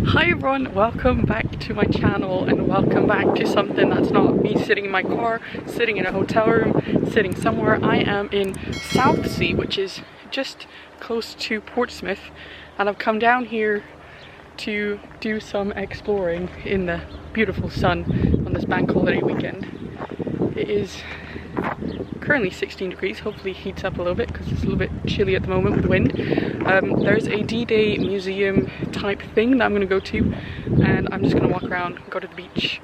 Hi everyone, welcome back to my channel and welcome back to something that's not me sitting in my car, sitting in a hotel room, sitting somewhere. I am in Southsea, which is just close to Portsmouth, and I've come down here to do some exploring in the beautiful sun on this bank holiday weekend. It is currently 16 degrees, hopefully heats up a little bit because it's a little bit chilly at the moment with the wind. There's a D-Day museum type thing that I'm going to go to, and I'm just going to walk around, go to the beach,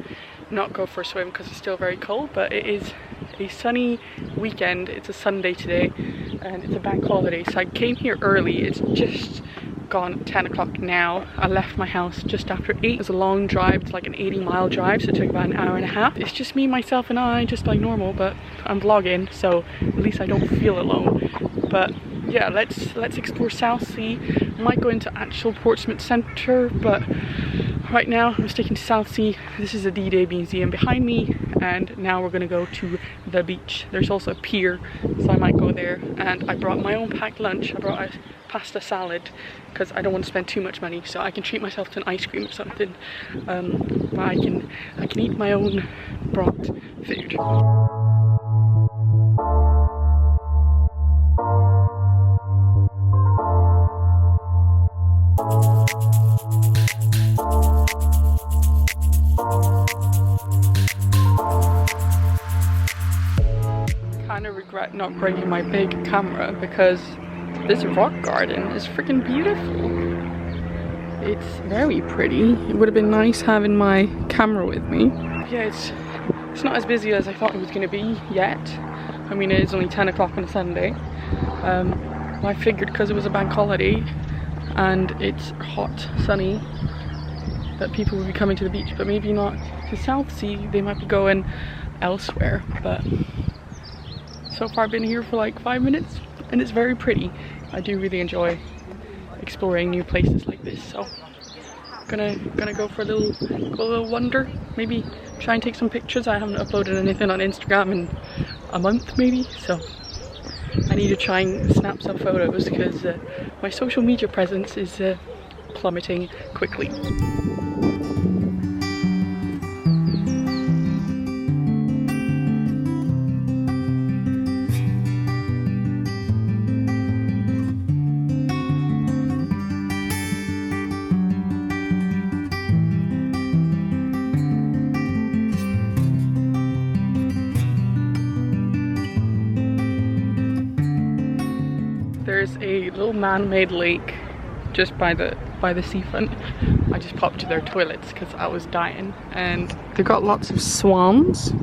not go for a swim because it's still very cold, but it is a sunny weekend. It's a Sunday today and it's a bank holiday, so I came here early. It's just gone 10 o'clock now. I left my house just after 8. It was a long drive, it's like an 80-mile drive, so it took about an hour and a half. It's just me, myself and I, just like normal, but I'm vlogging, so at least I don't feel alone. But yeah, let's explore Southsea. I might go into actual Portsmouth Centre, but right now I'm sticking to Southsea. This is a D-Day museum behind me, and now we're gonna go to the beach. There's also a pier, so I might go there. And I brought my own packed lunch. I brought a pasta salad because I don't want to spend too much money, so I can treat myself to an ice cream or something. But I can eat my own brought food. Kind of regret not bringing my big camera because this rock garden is freaking beautiful. It's very pretty. It would have been nice having my camera with me. Yeah, it's not as busy as I thought it was going to be yet. I mean, it is only 10 o'clock on a Sunday. I figured because it was a bank holiday and it's hot, sunny, that people would be coming to the beach, but maybe not to Southsea. They might be going elsewhere. But so far I've been here for like 5 minutes and it's very pretty. I do really enjoy exploring new places like this, so gonna go for a little wander, maybe try and take some pictures. I haven't uploaded anything on Instagram in a month maybe, so I need to try and snap some photos because my social media presence is plummeting quickly. There's a little man-made lake just by the seafront. I just popped to their toilets because I was dying, and they've got lots of swans,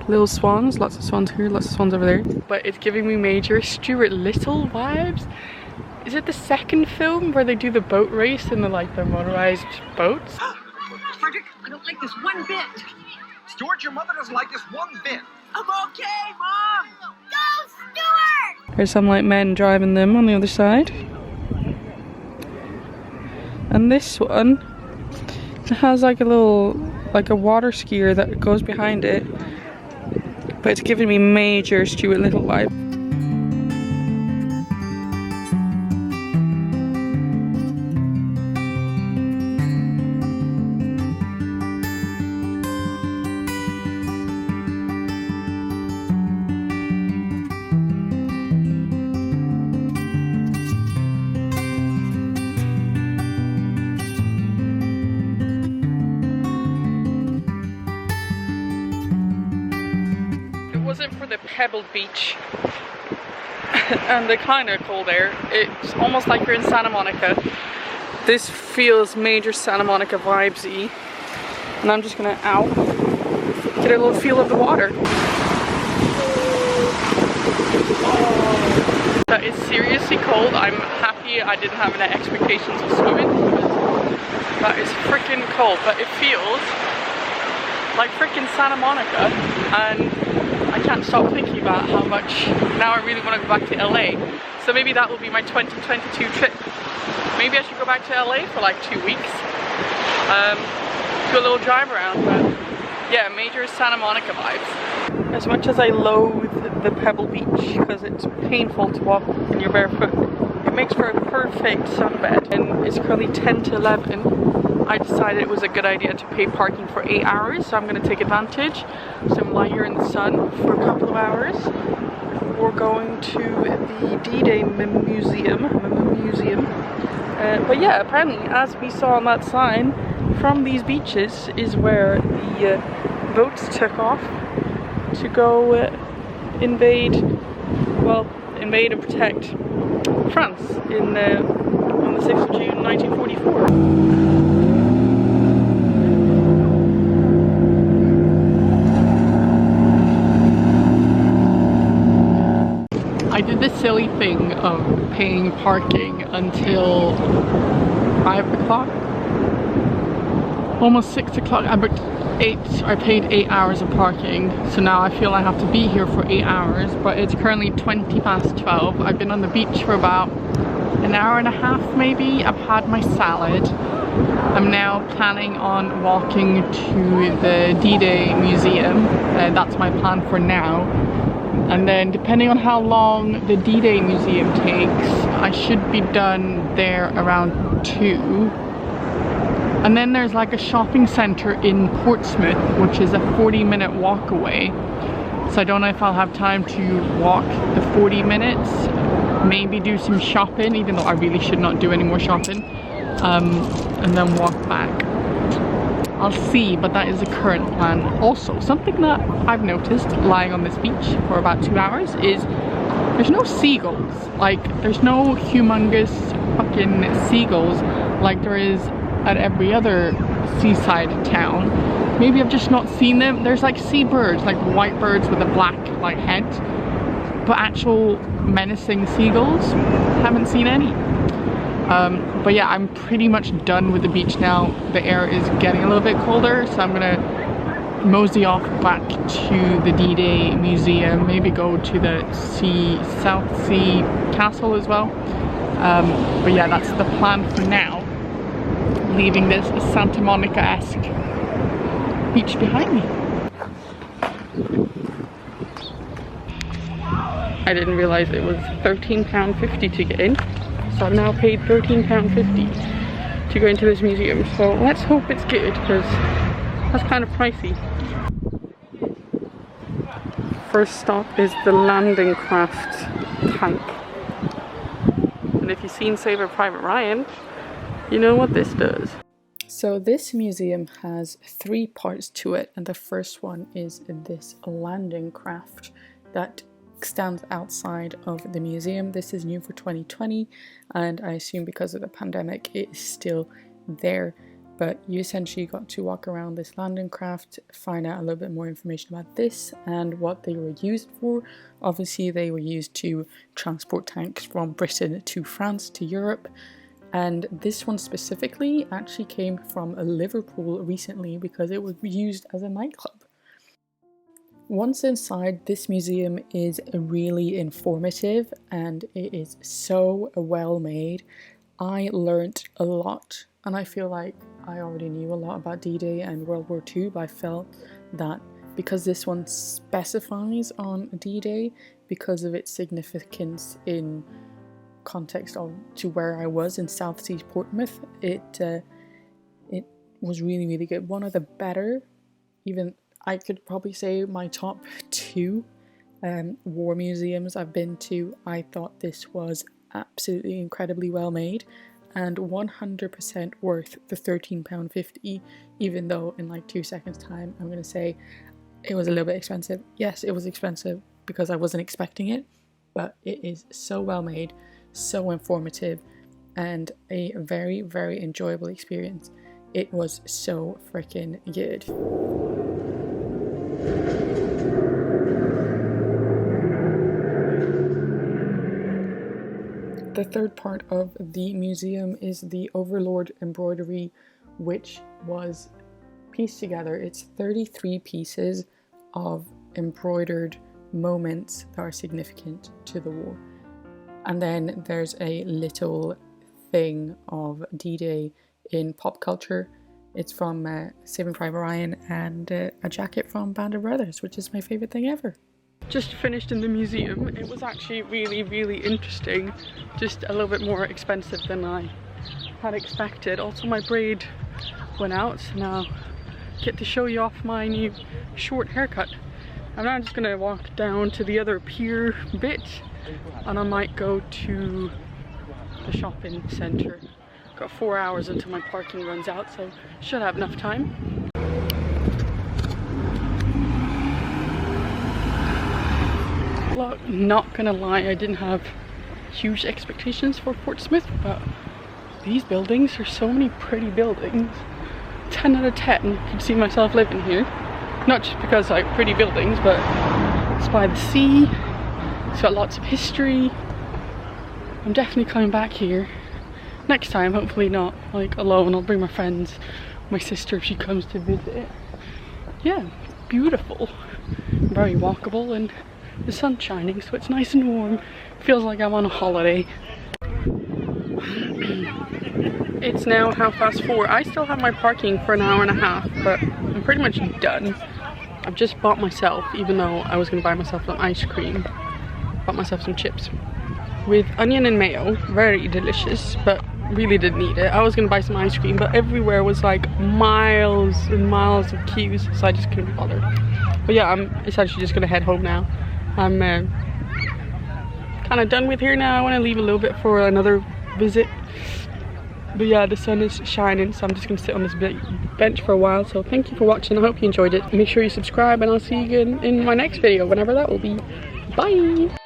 little swans, lots of swans here, lots of swans over there. But it's giving me major Stuart Little vibes. Is it the second film where they do the boat race in the motorized boats? Frederick, I don't like this one bit. Stuart, your mother doesn't like this one bit. I'm okay, Mom! Go, Stuart! There's some men driving them on the other side. And this one, it has like a water skier that goes behind it. But it's giving me major Stuart Little vibe. For the Pebble Beach and the kind of cold air, it's almost like you're in Santa Monica. This feels major Santa Monica vibesy, and I'm just gonna get a little feel of the water. Oh, that is seriously cold. I'm happy I didn't have any expectations of swimming because that is freaking cold, but it feels like freaking Santa Monica, and I can't stop thinking about how much now I really want to go back to LA. So maybe that will be my 2022 trip. Maybe I should go back to LA for like 2 weeks. Do a little drive around, but yeah, major Santa Monica vibes. As much as I loathe the Pebble Beach because it's painful to walk in your barefoot, it makes for a perfect sunbed. And it's currently 10 to 11 I decided it was a good idea to pay parking for 8 hours, so I'm going to take advantage. So I'm lying here in the sun for a couple of hours. We're going to the D-Day museum. But yeah, apparently, as we saw on that sign, from these beaches is where the boats took off to go invade and protect France on the 6th of June 1944. I did this silly thing of paying parking until 5 o'clock, almost 6 o'clock. I paid 8 hours of parking, so now I feel I have to be here for 8 hours, but it's currently 20 past 12. I've been on the beach for about an hour and a half maybe. I've had my salad. I'm now planning on walking to the D-Day museum. That's my plan for now. And then depending on how long the D-Day museum takes, I should be done there around 2. And then there's like a shopping centre in Portsmouth, which is a 40-minute walk away. So I don't know if I'll have time to walk the 40 minutes, maybe do some shopping, even though I really should not do any more shopping, and then walk back. I'll see, but that is the current plan. Also, something that I've noticed lying on this beach for about 2 hours is there's no seagulls. Like, there's no humongous fucking seagulls like there is at every other seaside town. Maybe I've just not seen them. There's like seabirds, like white birds with a black like head, but actual menacing seagulls, haven't seen any. But yeah, I'm pretty much done with the beach now. The air is getting a little bit colder, so I'm gonna mosey off back to the D-Day museum, maybe go to the Southsea castle as well. But yeah, that's the plan for now. Leaving this Santa Monica-esque beach behind me. I didn't realise it was £13.50 to get in, so I've now paid £13.50 to go into this museum. So let's hope it's good, because that's kind of pricey. First stop is the landing craft tank. And if you've seen Saving Private Ryan, you know what this does. So this museum has 3 parts to it, and the first one is this landing craft that stands outside of the museum. This is new for 2020, and I assume because of the pandemic it is still there. But you essentially got to walk around this landing craft, find out a little bit more information about this and what they were used for. Obviously they were used to transport tanks from Britain to France to Europe. And this one specifically actually came from Liverpool recently because it was used as a nightclub. Once inside, this museum is really informative and it is so well made. I learnt a lot, and I feel like I already knew a lot about D-Day and World War II, but I felt that because this one specifies on D-Day, because of its significance in context of to where I was in Southsea Portsmouth, it was really, really good. One of the better, even I could probably say my top 2 war museums I've been to. I thought this was absolutely incredibly well made and 100% worth the £13.50, even though in like 2 seconds time I'm going to say it was a little bit expensive. Yes, it was expensive because I wasn't expecting it, but it is so well made, so informative, and a very, very enjoyable experience. It was so freaking good. The third part of the museum is the Overlord Embroidery, which was pieced together. It's 33 pieces of embroidered moments that are significant to the war. And then there's a little thing of D-Day in pop culture. It's from Saving Private Ryan, and a jacket from Band of Brothers, which is my favourite thing ever. Just finished in the museum. It was actually really, really interesting. Just a little bit more expensive than I had expected. Also my braid went out, so now I get to show you off my new short haircut. I'm now just gonna walk down to the other pier bit and I might go to the shopping centre. Got 4 hours until my parking runs out, so should have enough time. Look, not gonna lie, I didn't have huge expectations for Portsmouth, but these buildings are so many pretty buildings. 10 out of 10 could see myself living here. Not just because like pretty buildings, but it's by the sea, it's got lots of history. I'm definitely coming back here next time, hopefully not like alone. I'll bring my friends, my sister if she comes to visit. Yeah, beautiful, very walkable, and the sun's shining, so it's nice and warm. Feels like I'm on a holiday. It's now 4:30. I still have my parking for an hour and a half, but I'm pretty much done. I've just bought myself, even though I was gonna buy myself some ice cream, bought myself some chips with onion and mayo. Very delicious, but really didn't need it. I was gonna buy some ice cream, but everywhere was like miles and miles of queues, so I just couldn't be bothered. But yeah, I'm essentially just gonna head home now. I'm kind of done with here now. I want to leave a little bit for another visit. But yeah, the sun is shining, so I'm just going to sit on this bench for a while. So thank you for watching. I hope you enjoyed it. Make sure you subscribe, and I'll see you again in my next video, whenever that will be. Bye!